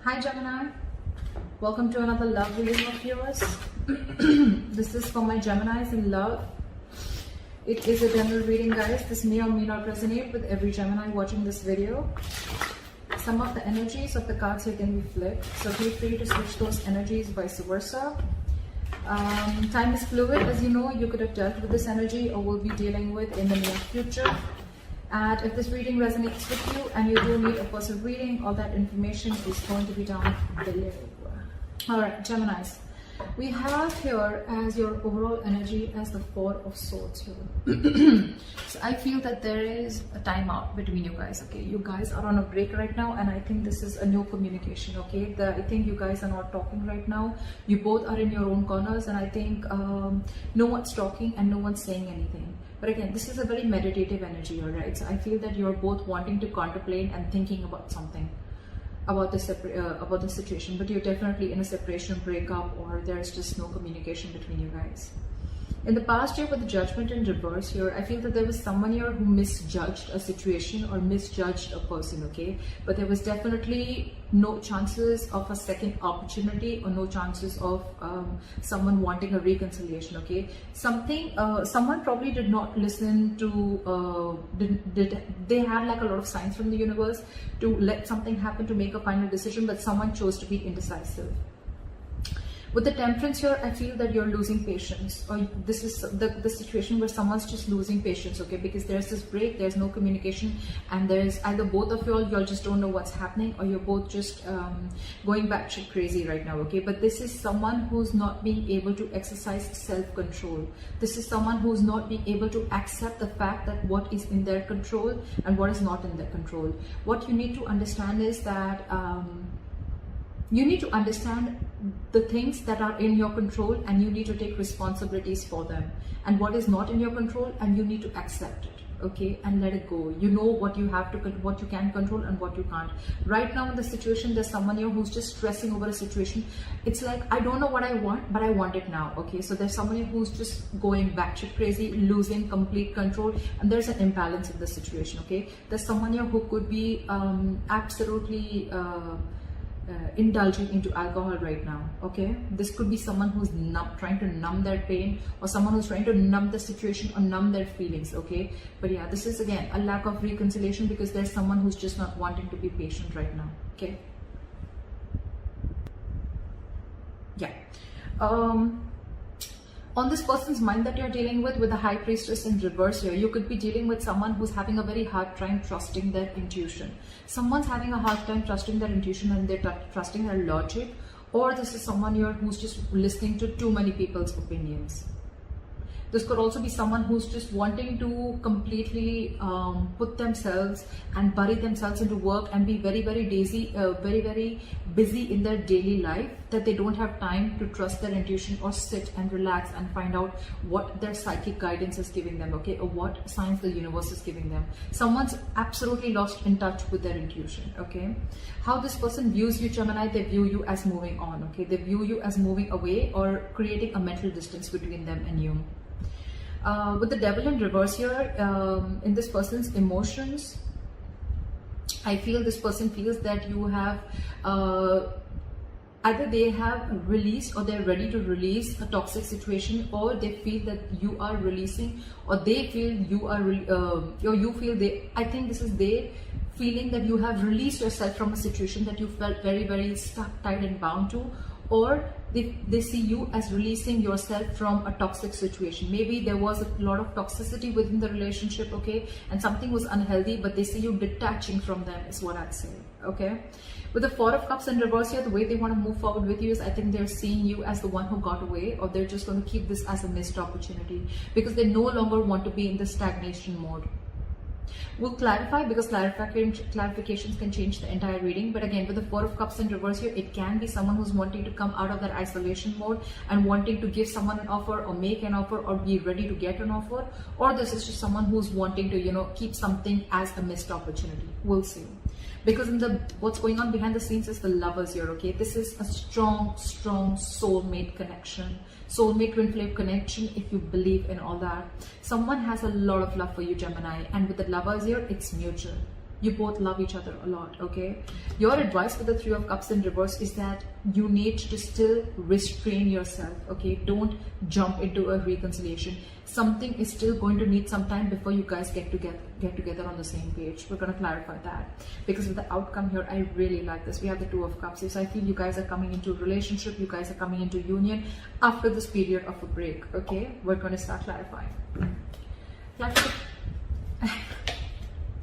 Hi Gemini, welcome to another love reading of yours. This is for my Geminis in love. It is a general reading, guys. This may or may not resonate with every Gemini watching this video. Some of the energies of the cards here can be flipped, so feel free to switch those energies, vice versa. Time is fluid, as you know. You could have dealt with this energy or will be dealing with in the near future. And if this reading resonates with you and you do need a personal reading, all that information is going to be down below. Alright, Geminis. We have here as your overall energy as the Four of Swords here. So I feel that there is a timeout between you guys, okay? You guys are on a break right now, and I think this is a no communication, okay? I think you guys are not talking right now. You both are in your own corners, and I think no one's talking and no one's saying anything. But again, this is a very meditative energy, alright? So I feel that you're both wanting to contemplate and thinking about something, about the situation, but you're definitely in a separation, breakup, or there's just no communication between you guys. In the past year, with the Judgment in reverse here, I feel that there was someone here who misjudged a situation or misjudged a person, okay? But there was definitely no chances of a second opportunity or no chances of someone wanting a reconciliation, okay? Someone probably did not listen to, they had like a lot of signs from the universe to let something happen to make a final decision, but someone chose to be indecisive. With the Temperance here, I feel that you're losing patience, or this is the situation where someone's just losing patience, okay? Because there's this break, there's no communication, and there's either both of y'all just don't know what's happening, or you're both just going batshit crazy right now, okay? But this is someone who's not being able to exercise self-control. This is someone who's not being able to accept the fact that what is in their control and what is not in their control. What you need to understand is that you need to understand the things that are in your control, and you need to take responsibilities for them, and what is not in your control, and you need to accept it, okay, and let it go. You know what you have to, what you can control and what you can't. Right now in the situation, there's someone here who's just stressing over a situation. It's like, I don't know what I want, but I want it now, okay? So there's someone here who's just going batshit crazy, losing complete control, and there's an imbalance in the situation, okay? There's someone here who could be absolutely indulging into alcohol right now, okay? This could be someone who's trying to numb their pain, or someone who's trying to numb the situation or numb their feelings, okay? But yeah, this is again a lack of reconciliation, because there's someone who's just not wanting to be patient right now, okay? Yeah. On this person's mind that you're dealing with the High Priestess in reverse here, you could be dealing with someone who's having a very hard time trusting their intuition. Someone's having a hard time trusting their intuition, and they're trusting their logic, or this is someone here who's just listening to too many people's opinions. This could also be someone who's just wanting to completely put themselves and bury themselves into work and be very, very busy in their daily life, that they don't have time to trust their intuition or sit and relax and find out what their psychic guidance is giving them, okay, or what signs the universe is giving them. Someone's absolutely lost in touch with their intuition, okay? How this person views you, Gemini, they view you as moving on, okay? They view you as moving away or creating a mental distance between them and you. With the Devil in reverse here, in this person's emotions, I feel this person feels that you have either they have released or they're ready to release a toxic situation, or they feel that you are releasing, or they feel you are or you feel they, I think this is they feeling that you have released yourself from a situation that you felt very, very stuck, tied and bound to, or they see you as releasing yourself from a toxic situation. Maybe there was a lot of toxicity within the relationship, okay, and something was unhealthy, but they see you detaching from them, is what I'd say, okay? With the Four of Cups in reverse here, the way they want to move forward with you is, I think they're seeing you as the one who got away, or they're just going to keep this as a missed opportunity, because they no longer want to be in the stagnation mode. We'll clarify, because clarifications can change the entire reading. But again, with the Four of Cups in reverse here, it can be someone who's wanting to come out of that isolation mode and wanting to give someone an offer, or make an offer, or be ready to get an offer, or this is just someone who's wanting to, you know, keep something as a missed opportunity. We'll see. Because in the what's going on behind the scenes is the Lovers here, okay? This is a strong soulmate connection, soulmate twin flame connection, if you believe in all that. Someone has a lot of love for you, Gemini, and with the Lovers here, it's mutual. you both love each other a lot, okay? Your advice for the Three of Cups in reverse is that you need to still restrain yourself, okay? Don't jump into a reconciliation. Something is still going to need some time before you guys get together on the same page. We're going to clarify that, because with the outcome here, I really like this. We have the Two of Cups. So I feel you guys are coming into a relationship, you guys are coming into union after this period of a break, okay? We're going to start clarifying.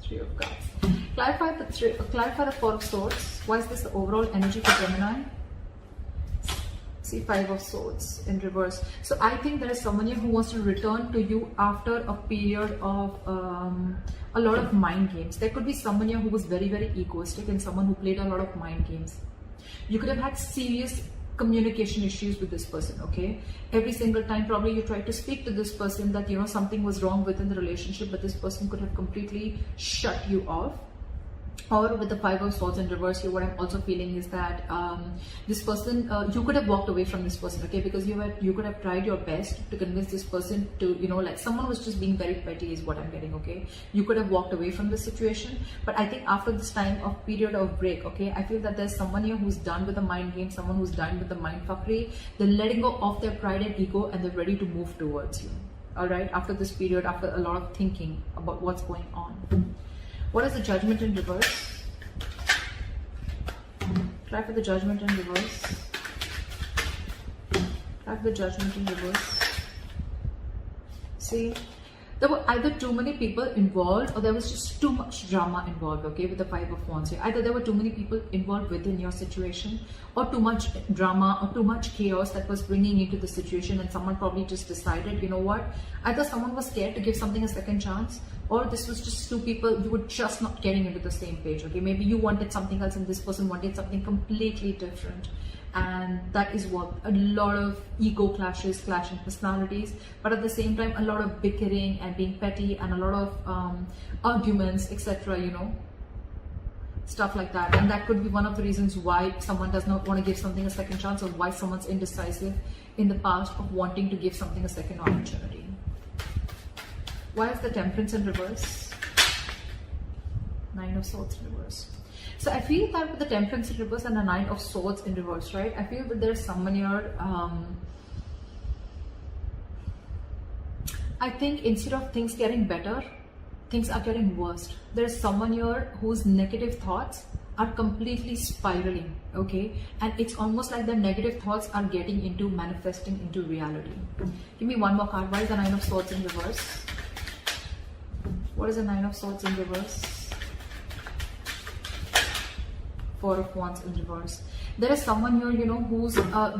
Three of Cups. Clarify the Four of Swords. Why is this the overall energy for Gemini? See, Five of Swords in reverse. So I think there is someone here who wants to return to you after a period of a lot of mind games. There could be someone here who was very, very egoistic and someone who played a lot of mind games. You could have had serious communication issues with this person, okay? Every single time probably you tried to speak to this person that, you know, something was wrong within the relationship, but this person could have completely shut you off. Or with the Five of Swords in reverse here, what I'm also feeling is that this person, you could have walked away from this person, okay? Because you could have tried your best to convince this person to, you know, like someone was just being very petty is what I'm getting, okay? You could have walked away from the situation. But I think after this time of period of break, okay, I feel that there's someone here who's done with the mind game, someone who's done with the mind fuckery. They're letting go of their pride and ego and they're ready to move towards you, all right? After this period, after a lot of thinking about what's going on. What is the Judgment in reverse? Try for the Judgment in reverse. Try for the Judgment in reverse. See, there were either too many people involved or there was just too much drama involved, okay, with the Five of Wands here. Either there were too many people involved within your situation or too much drama or too much chaos that was bringing into the situation, and someone probably just decided, you know what, either someone was scared to give something a second chance, or this was just two people, you were just not getting into the same page, okay? Maybe you wanted something else and this person wanted something completely different. And that is what a lot of ego clashes, clashing personalities, but at the same time, a lot of bickering and being petty and a lot of arguments, etc., you know, stuff like that. And that could be one of the reasons why someone does not want to give something a second chance, or why someone's indecisive in the past of wanting to give something a second opportunity. Why is the Temperance in reverse? Nine of Swords in reverse. So I feel that with the Temperance in reverse and the Nine of Swords in reverse, right? I feel that there's someone here, I think instead of things getting better, things are getting worse. There's someone here whose negative thoughts are completely spiraling, okay? And it's almost like the negative thoughts are getting into manifesting into reality. Give me one more card. Why is the Nine of Swords in reverse? What is the Nine of Swords in reverse? Four of Wands in reverse. There is someone here, you know, who's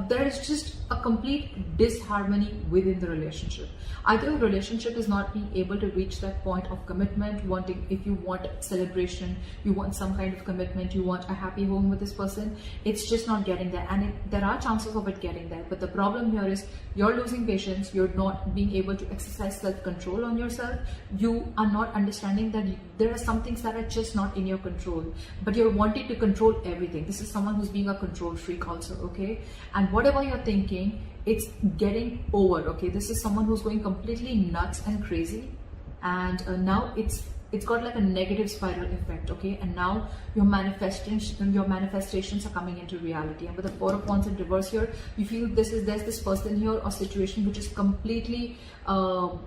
there is just a complete disharmony within the relationship. Either the relationship is not being able to reach that point of commitment, wanting, if you want celebration, you want some kind of commitment, you want a happy home with this person, it's just not getting there. And there are chances of it getting there, but the problem here is you're losing patience, you're not being able to exercise self-control on yourself, you are not understanding that there are some things that are just not in your control, but you're wanting to control everything. This is someone who's being a control freak also, okay? And whatever you're thinking, it's getting over, okay? This is someone who's going completely nuts and crazy, and now it's got like a negative spiral effect, okay? And now your manifestations are coming into reality. And with the Four of Wands in reverse here, you feel there's this person here or situation which is completely toppling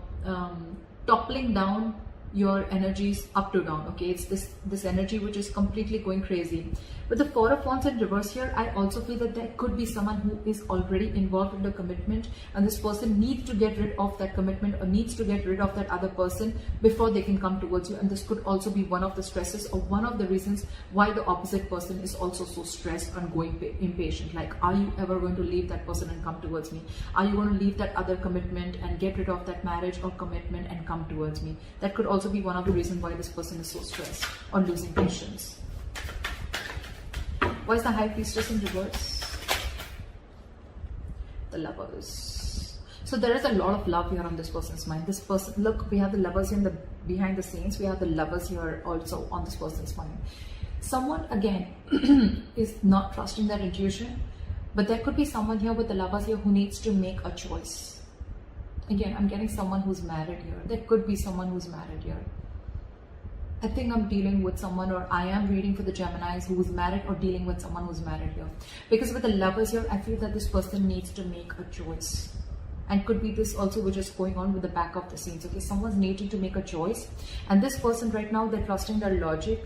down your energies up to down, okay? It's this energy which is completely going crazy. With the Four of Wands in reverse here, I also feel that there could be someone who is already involved in the commitment, and this person needs to get rid of that commitment or needs to get rid of that other person before they can come towards you. And this could also be one of the stresses or one of the reasons why the opposite person is also so stressed and going impatient. Like, are you ever going to leave that person and come towards me? Are you going to leave that other commitment and get rid of that marriage or commitment and come towards me? That could also be one of the reasons why this person is so stressed or losing patience. Why is the High Priestess in reverse? The Lovers. So there is a lot of love here on this person's mind. This person, look, we have the Lovers in the behind the scenes. We have the Lovers here also on this person's mind. Someone, again, is not trusting their intuition, but there could be someone here with the Lovers here who needs to make a choice. Again, I'm getting someone who's married here. There could be someone who's married here. I think I'm dealing with someone, or I am reading for the Geminis who's married or dealing with someone who's married here. Because with the Lovers here, I feel that this person needs to make a choice. And could be this also which is going on with the back of the scenes. Okay, someone's needing to make a choice. And this person right now, they're trusting their logic.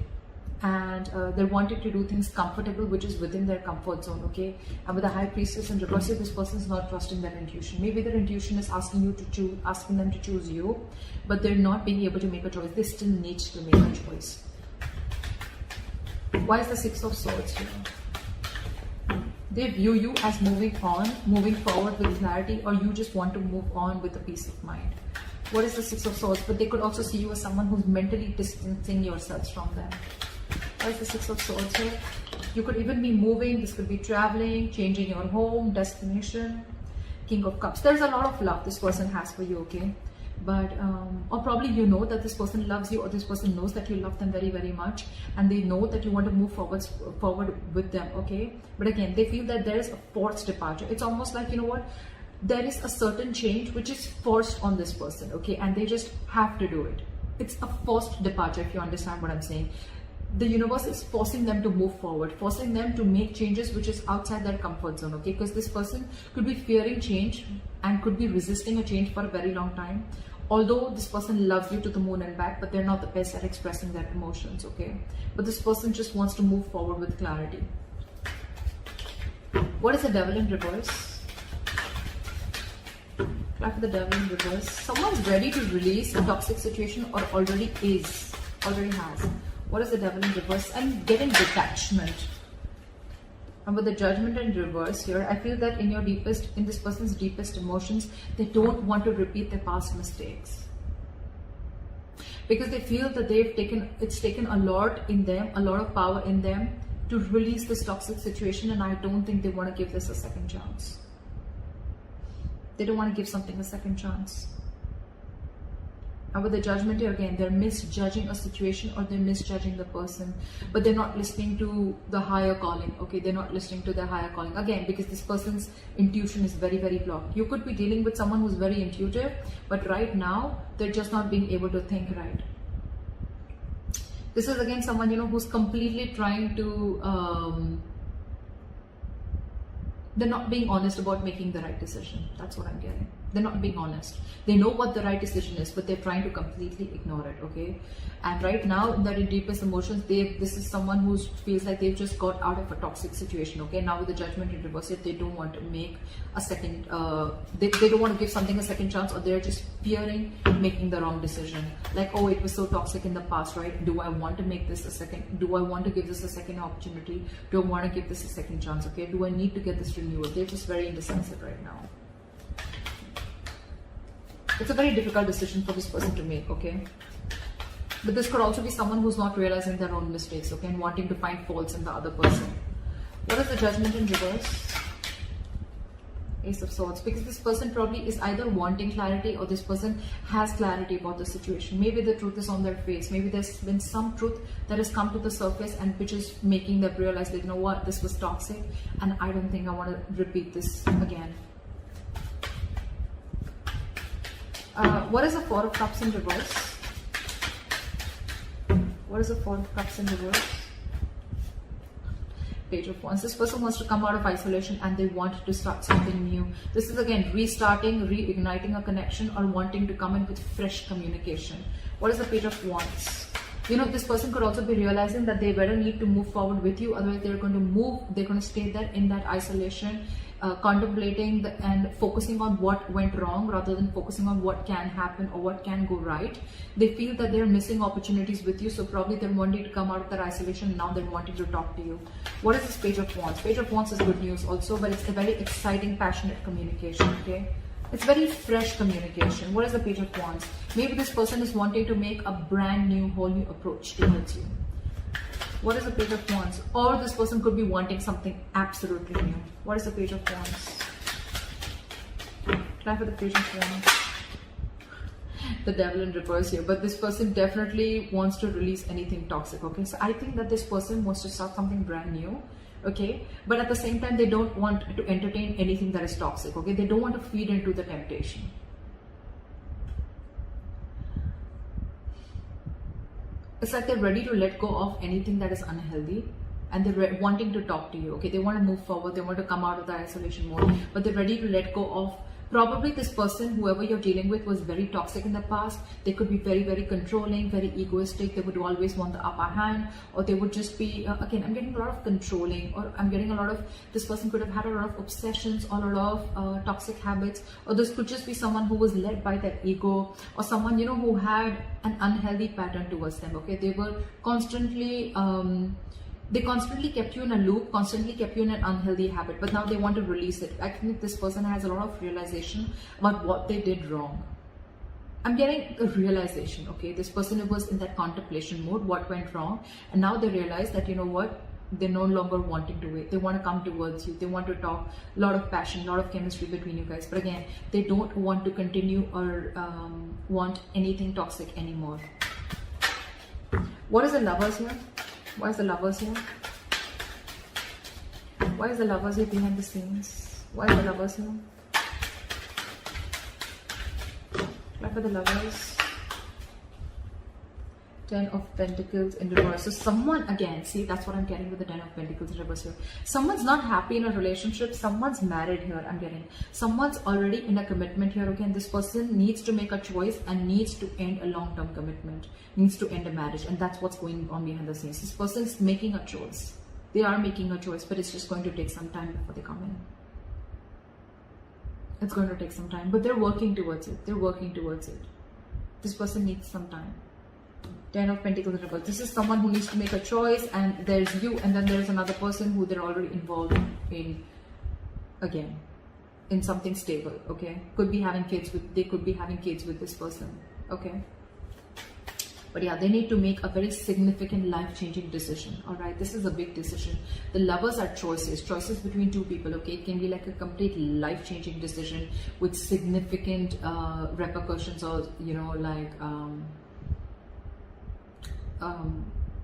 And they're wanting to do things comfortable, which is within their comfort zone, okay? And with the High Priestess in reverse, this person's not trusting their intuition. Maybe their intuition is asking you to choose, asking them to choose you, but they're not being able to make a choice. They still need to make a choice. Why is the Six of Swords here? They view you as moving on, moving forward with clarity, or you just want to move on with a peace of mind. What is the Six of Swords? But they could also see you as someone who's mentally distancing yourselves from them. What is the Six of Swords here? You could even be moving. This could be traveling, changing your home, destination. King of Cups. There's a lot of love this person has for you, okay? But, or probably you know that this person loves you, or this person knows that you love them very, very much. And they know that you want to move forward with them, okay? But again, they feel that there is a forced departure. It's almost like, you know what? There is a certain change which is forced on this person, okay? And they just have to do it. It's a forced departure, if you understand what I'm saying. The universe is forcing them to move forward, forcing them to make changes which is outside their comfort zone, okay? Because this person could be fearing change and could be resisting a change for a very long time. Although this person loves you to the moon and back, but they're not the best at expressing their emotions, okay? But this person just wants to move forward with clarity. What is the Devil in reverse? Clap for the Devil in reverse. Someone's ready to release a toxic situation, or already has. What is the Devil in reverse? I'm getting detachment. And with the Judgment in reverse here, I feel that in this person's deepest emotions, they don't want to repeat their past mistakes. Because they feel that it's taken a lot in them, a lot of power in them to release this toxic situation, and I don't think they want to give this a second chance. They don't want to give something a second chance. And with the Judgment here again, they're misjudging a situation, or they're misjudging the person, but they're not listening to the higher calling, okay? They're not listening to their higher calling. Again, because this person's intuition is very, very blocked. You could be dealing with someone who's very intuitive, but right now, they're just not being able to think right. This is again someone, you know, who's completely trying to, they're not being honest about making the right decision. That's what I'm getting. They're not being honest. They know what the right decision is, but they're trying to completely ignore it, okay? And right now, in their deepest emotions, this is someone who feels like they've just got out of a toxic situation, okay? Now with the Judgment in reverse, they don't want to make a second, they don't want to give something a second chance, or they're just fearing making the wrong decision. Like, oh, it was so toxic in the past, right? Do I want to make this a second? Do I want to give this a second opportunity? Do I want to give this a second chance, okay? Do I need to get this renewal? They're just very indecisive right now. It's a very difficult decision for this person to make, okay? But this could also be someone who's not realizing their own mistakes, okay? And wanting to find faults in the other person. What is the Judgment in reverse? Ace of Swords. Because this person probably is either wanting clarity, or this person has clarity about the situation. Maybe the truth is on their face. Maybe there's been some truth that has come to the surface, and which is making them realize that, you know what, this was toxic, and I don't think I want to repeat this again. What is the Four of Cups in reverse? What is the Four of Cups in reverse? Page of Wands. This person wants to come out of isolation, and they want to start something new. This is again restarting, reigniting a connection, or wanting to come in with fresh communication. What is the Page of Wands? You know, this person could also be realizing that they better need to move forward with you, otherwise they're going to stay there in that isolation, contemplating and focusing on what went wrong rather than focusing on what can happen or what can go right. They feel that they're missing opportunities with you, so probably they're wanting to come out of their isolation. Now they're wanting to talk to you. What is this Page of Wands? Page of Wands is good news also, but it's a very exciting, passionate communication, okay? It's very fresh communication. What is the Page of Wands? Maybe this person is wanting to make a brand new, whole new approach towards you. What is the Page of Wands? Or this person could be wanting something absolutely new. What is the Page of Wands? Try for the Page of Wands. The Devil in reverse here. But this person definitely wants to release anything toxic, okay? So I think that this person wants to start something brand new, okay? But at the same time, they don't want to entertain anything that is toxic, okay? They don't want to feed into the temptation. It's like they're ready to let go of anything that is unhealthy, and they're wanting to talk to you. Okay, they want to move forward, they want to come out of the isolation mode, but they're ready to let go of. Probably this person, whoever you're dealing with, was very toxic in the past. They could be very, very controlling, very egoistic. They would always want the upper hand, or they would just be, again, I'm getting a lot of controlling, or I'm getting a lot of, this person could have had a lot of obsessions, or a lot of toxic habits, or this could just be someone who was led by their ego, or someone, you know, who had an unhealthy pattern towards them. Okay, they were constantly, they constantly kept you in a loop, constantly kept you in an unhealthy habit, but now they want to release it. I think this person has a lot of realization about what they did wrong. I'm getting a realization, okay? This person was in that contemplation mode, what went wrong, and now they realize that, you know what, they're no longer wanting to wait. They want to come towards you. They want to talk, a lot of passion, a lot of chemistry between you guys. But again, they don't want to continue or want anything toxic anymore. What is the Lovers here? Why is the Lovers here? Why is the Lovers here behind the scenes? Why is the Lovers here? Why for the Lovers? 10 of Pentacles in reverse. So someone, again, see, that's what I'm getting with the 10 of Pentacles in reverse here. Someone's not happy in a relationship. Someone's married here, I'm getting. Someone's already in a commitment here. Again, this person needs to make a choice and needs to end a long-term commitment. Needs to end a marriage. And that's what's going on behind the scenes. This person's making a choice. They are making a choice, but it's just going to take some time before they come in. It's going to take some time, but they're working towards it. They're working towards it. This person needs some time. 10 of Pentacles in reverse. This is someone who needs to make a choice, and there's you, and then there's another person who they're already involved in, again, in something stable. Okay, could be having kids with, they could be having kids with this person. Okay, but yeah, they need to make a very significant life-changing decision. All right, this is a big decision. The Lovers are choices between two people. Okay, it can be like a complete life-changing decision with significant repercussions, or you know, like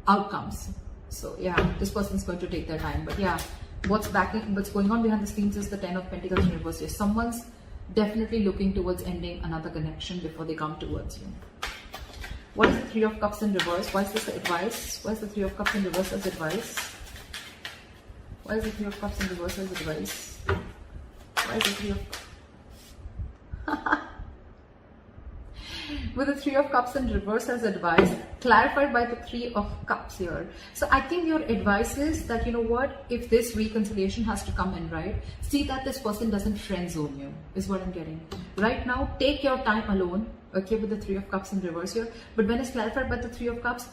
outcomes. So yeah, this person's going to take their time. But yeah, what's going on behind the scenes is the 10 of Pentacles in reverse here. Someone's definitely looking towards ending another connection before they come towards you. What is the 3 of Cups in reverse? Why is this advice? Why is the 3 of Cups in reverse as advice? Why is the 3 of Cups in reverse as advice? Why is the 3 of with the 3 of Cups in reverse as advice, clarified by the 3 of Cups here. So I think your advice is that, you know what, if this reconciliation has to come in, right, see that this person doesn't friend zone you, is what I'm getting. Right now, take your time alone, okay, with the 3 of Cups in reverse here. But when it's clarified by the 3 of Cups,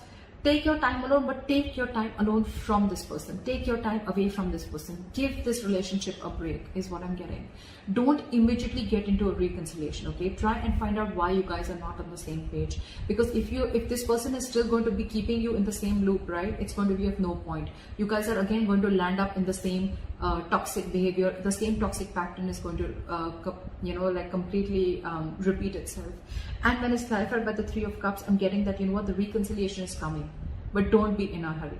take your time alone, but take your time alone from this person. Take your time away from this person. Give this relationship a break, is what I'm getting. Don't immediately get into a reconciliation, okay? Try and find out why you guys are not on the same page. Because if this person is still going to be keeping you in the same loop, right, it's going to be of no point. You guys are again going to land up in the same toxic behavior. The same toxic pattern is going to, you know, like completely repeat itself. And when it's clarified by the 3 of Cups, I'm getting that, you know what, the reconciliation is coming. But don't be in a hurry,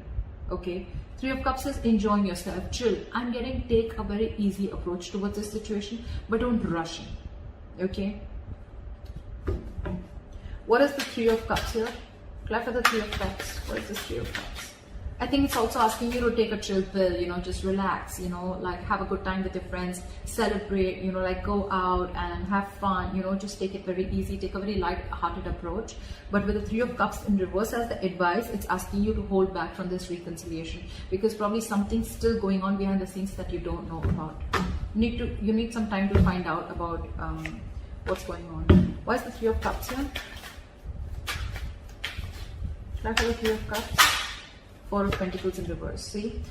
okay? 3 of Cups is enjoying yourself, chill. I'm getting take a very easy approach towards this situation, but don't rush in, okay? What is the 3 of Cups here? Clarify the 3 of Cups. What is this 3 of Cups? I think it's also asking you to take a chill pill, you know, just relax, you know, like have a good time with your friends, celebrate, you know, like go out and have fun, you know, just take it very easy, take a very light-hearted approach. But with the 3 of Cups in reverse as the advice, it's asking you to hold back from this reconciliation, because probably something's still going on behind the scenes that you don't know about. You need some time to find out about what's going on. Why is the 3 of Cups here? Back to the 3 of Cups. 4 of Pentacles in reverse. See,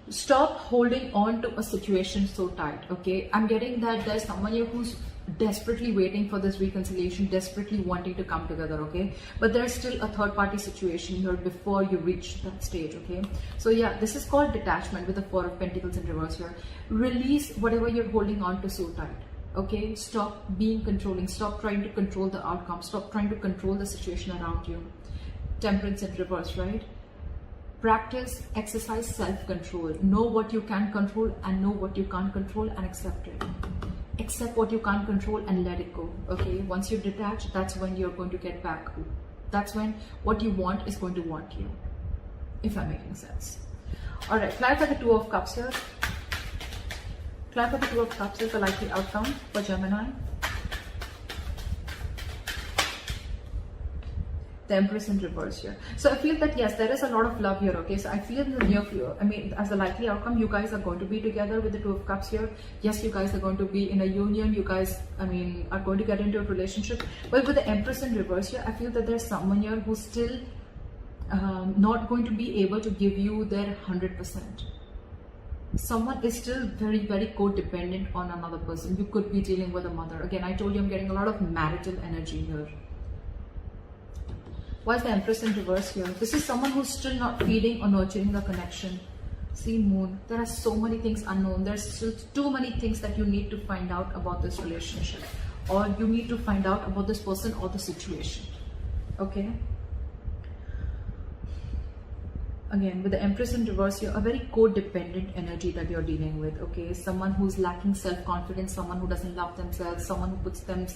stop holding on to a situation so tight, okay? I'm getting that there's someone here who's desperately waiting for this reconciliation, desperately wanting to come together, okay? But there's still a third party situation here before you reach that stage, okay? So yeah, this is called detachment with the 4 of Pentacles in reverse here. Release whatever you're holding on to so tight, okay? Stop being controlling. Stop trying to control the outcome. Stop trying to control the situation around you. Temperance in reverse, right? Practice, exercise self-control. Know what you can control and know what you can't control, and accept it. Accept what you can't control and let it go, okay? Once you detach, that's when you're going to get back That's when what you want is going to want you, if I'm making sense. All right, clarify the Two of Cups here. Clarify the Two of Cups is the likely outcome for Gemini. The Empress in reverse here. So I feel that yes, there is a lot of love here. Okay, so I feel in the near future, I mean, as a likely outcome, you guys are going to be together with the Two of Cups here. Yes, you guys are going to be in a union. You guys, I mean, are going to get into a relationship. But with the Empress in reverse here, I feel that there's someone here who's still not going to be able to give you their 100%. Someone is still very, very codependent on another person. You could be dealing with a mother. Again, I told you I'm getting a lot of marital energy here. Why is the Empress in reverse here? This is someone who's still not feeding or nurturing the connection. See, Moon, there are so many things unknown. There's still too many things that you need to find out about this relationship, or you need to find out about this person or the situation. Okay? Again, with the Empress in reverse here, a very codependent energy that you're dealing with. Okay, someone who's lacking self-confidence, someone who doesn't love themselves, someone who puts them,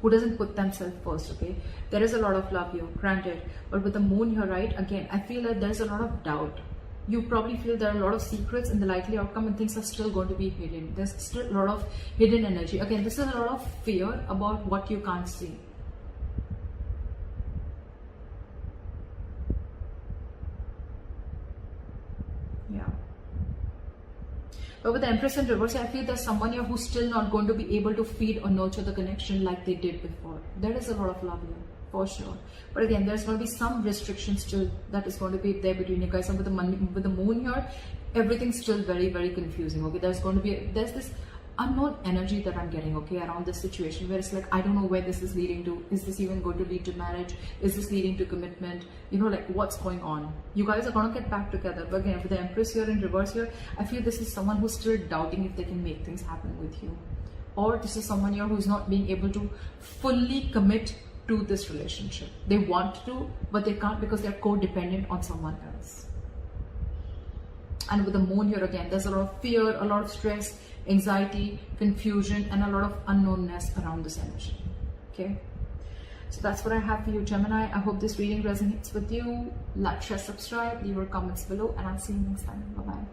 who doesn't put themselves first. Okay, there is a lot of love here, granted, but with the Moon here, right? Again, I feel that there's a lot of doubt. You probably feel there are a lot of secrets in the likely outcome, and things are still going to be hidden. There's still a lot of hidden energy. Again, this is a lot of fear about what you can't see. Yeah. But with the Empress in reverse, I feel there's someone here who's still not going to be able to feed or nurture the connection like they did before. There is a lot of love here, for sure. But again, there's going to be some restriction still that is going to be there between you guys. And with the Moon here, everything's still very, very confusing. Okay, there's this unknown energy that I'm getting, okay, around this situation, where it's like, I don't know where this is leading to. Is this even going to lead to marriage? Is this leading to commitment? Like, what's going on? You guys are going to get back together. But again, with the Empress here in reverse here, I feel this is someone who's still doubting if they can make things happen with you. Or this is someone here who's not being able to fully commit to this relationship. They want to, but they can't because they're codependent on someone else. And with the Moon here again, there's a lot of fear, a lot of stress, anxiety, confusion, and a lot of unknownness around this energy. Okay, so that's what I have for you, Gemini. I hope this reading resonates with you. Like, share, subscribe, leave your comments below, and I'll see you next time. Bye bye.